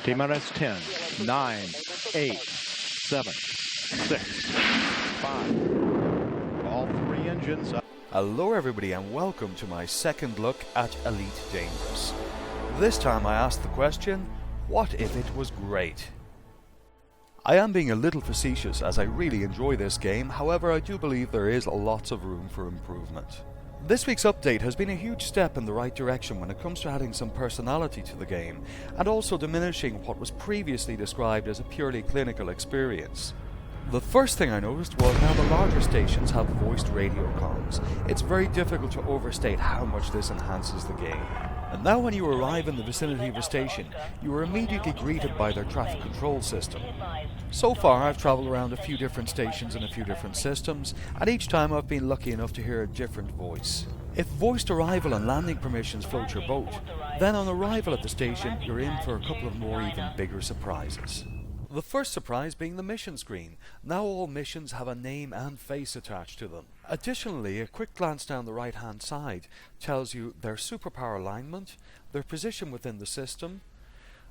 T-minus 10, 9, 8, 7, 6, 5. All three engines up. Hello everybody and welcome to my second look at Elite Dangerous. This time I asked the question, what if it was great? I am being a little facetious as I really enjoy this game, however I do believe there is lots of room for improvement. This week's update has been a huge step in the right direction when it comes to adding some personality to the game, and also diminishing what was previously described as a purely clinical experience. The first thing I noticed was now the larger stations have voiced radio comms. It's very difficult to overstate how much this enhances the game. And now when you arrive in the vicinity of a station, you are immediately greeted by their traffic control system. So far I've travelled around a few different stations in a few different systems, and each time I've been lucky enough to hear a different voice. If voiced arrival and landing permissions float your boat, then on arrival at the station you're in for a couple of more even bigger surprises. The first surprise being the mission screen. Now all missions have a name and face attached to them. Additionally, a quick glance down the right hand side tells you their superpower alignment, their position within the system,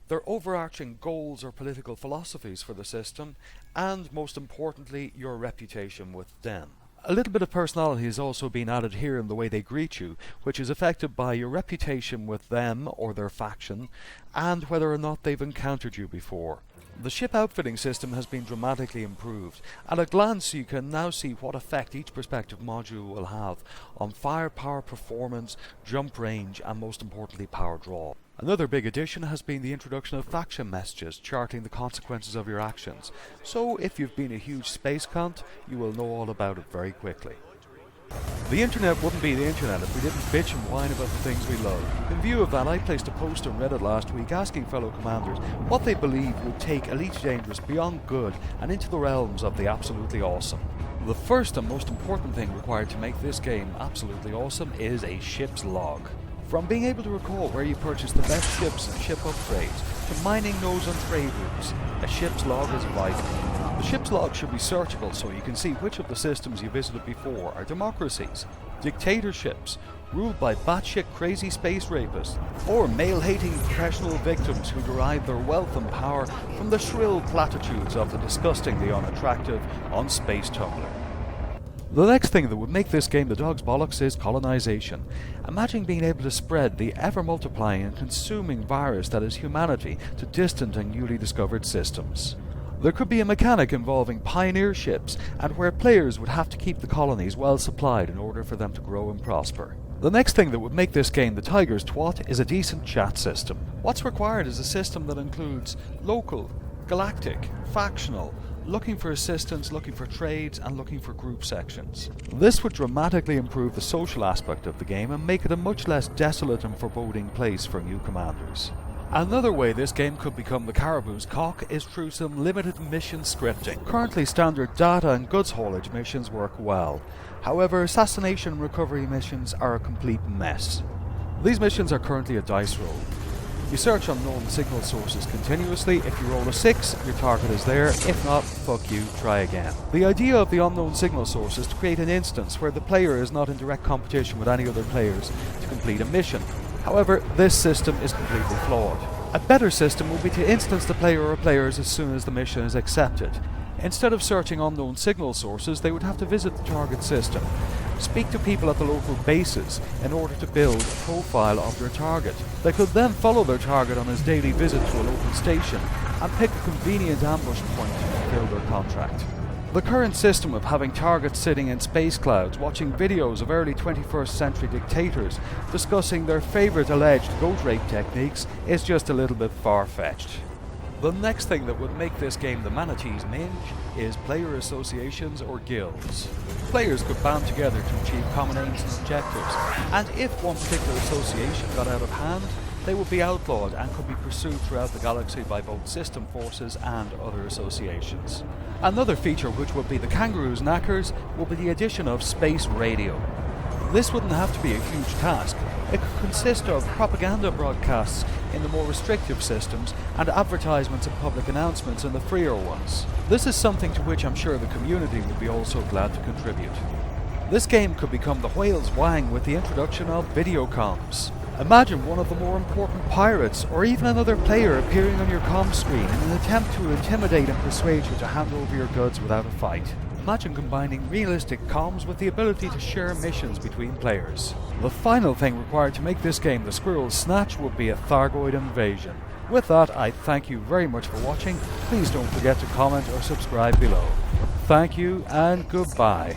their overarching goals or political philosophies for the system, and most importantly, your reputation with them. A little bit of personality has also been added here in the way they greet you, which is affected by your reputation with them or their faction, and whether or not they've encountered you before. The ship outfitting system has been dramatically improved. At a glance you can now see what effect each prospective module will have on firepower, performance, jump range, and most importantly power draw. Another big addition has been the introduction of faction messages charting the consequences of your actions, so if you've been a huge space cunt, you will know all about it very quickly. The internet wouldn't be the internet if we didn't bitch and whine about the things we love. In view of that, I placed a post on Reddit last week asking fellow commanders what they believe would take Elite Dangerous beyond good and into the realms of the absolutely awesome. The first and most important thing required to make this game absolutely awesome is a ship's log. From being able to recall where you purchased the best ships and ship upgrades, to mining nodes on trade routes, a ship's log is vital. The ship's log should be searchable so you can see which of the systems you visited before are democracies, dictatorships, ruled by batshit crazy space rapists, or male-hating professional victims who derive their wealth and power from the shrill platitudes of the disgustingly unattractive on-space tumbler. The next thing that would make this game the dog's bollocks is colonization. Imagine being able to spread the ever-multiplying and consuming virus that is humanity to distant and newly discovered systems. There could be a mechanic involving pioneer ships, and where players would have to keep the colonies well supplied in order for them to grow and prosper. The next thing that would make this game the tiger's twat is a decent chat system. What's required is a system that includes local, galactic, factional, looking for assistance, looking for trades, and looking for group sections. This would dramatically improve the social aspect of the game and make it a much less desolate and foreboding place for new commanders. Another way this game could become the Caribou's cock is through some limited mission scripting. Currently standard data and goods haulage missions work well. However, assassination and recovery missions are a complete mess. These missions are currently a dice roll. You search unknown signal sources continuously. If you roll a 6, your target is there. If not, fuck you, try again. The idea of the unknown signal source is to create an instance where the player is not in direct competition with any other players to complete a mission. However, this system is completely flawed. A better system would be to instance the player or players as soon as the mission is accepted. Instead of searching unknown signal sources, they would have to visit the target system, speak to people at the local bases in order to build a profile of their target. They could then follow their target on his daily visit to a local station and pick a convenient ambush point to fulfill their contract. The current system of having targets sitting in space clouds watching videos of early 21st century dictators discussing their favourite alleged goat rape techniques is just a little bit far-fetched. The next thing that would make this game the manatee's minge is player associations or guilds. Players could band together to achieve common aims and objectives, and if one particular association got out of hand, they would be outlawed and could be pursued throughout the galaxy by both system forces and other associations. Another feature, which would be the kangaroo's knackers, would be the addition of space radio. This wouldn't have to be a huge task. It could consist of propaganda broadcasts in the more restrictive systems and advertisements and public announcements in the freer ones. This is something to which I'm sure the community would be also glad to contribute. This game could become the whale's wang with the introduction of video comms. Imagine one of the more important pirates, or even another player appearing on your comm screen in an attempt to intimidate and persuade you to hand over your goods without a fight. Imagine combining realistic comms with the ability to share missions between players. The final thing required to make this game the Squirrel's Snatch would be a Thargoid Invasion. With that, I thank you very much for watching. Please don't forget to comment or subscribe below. Thank you and goodbye.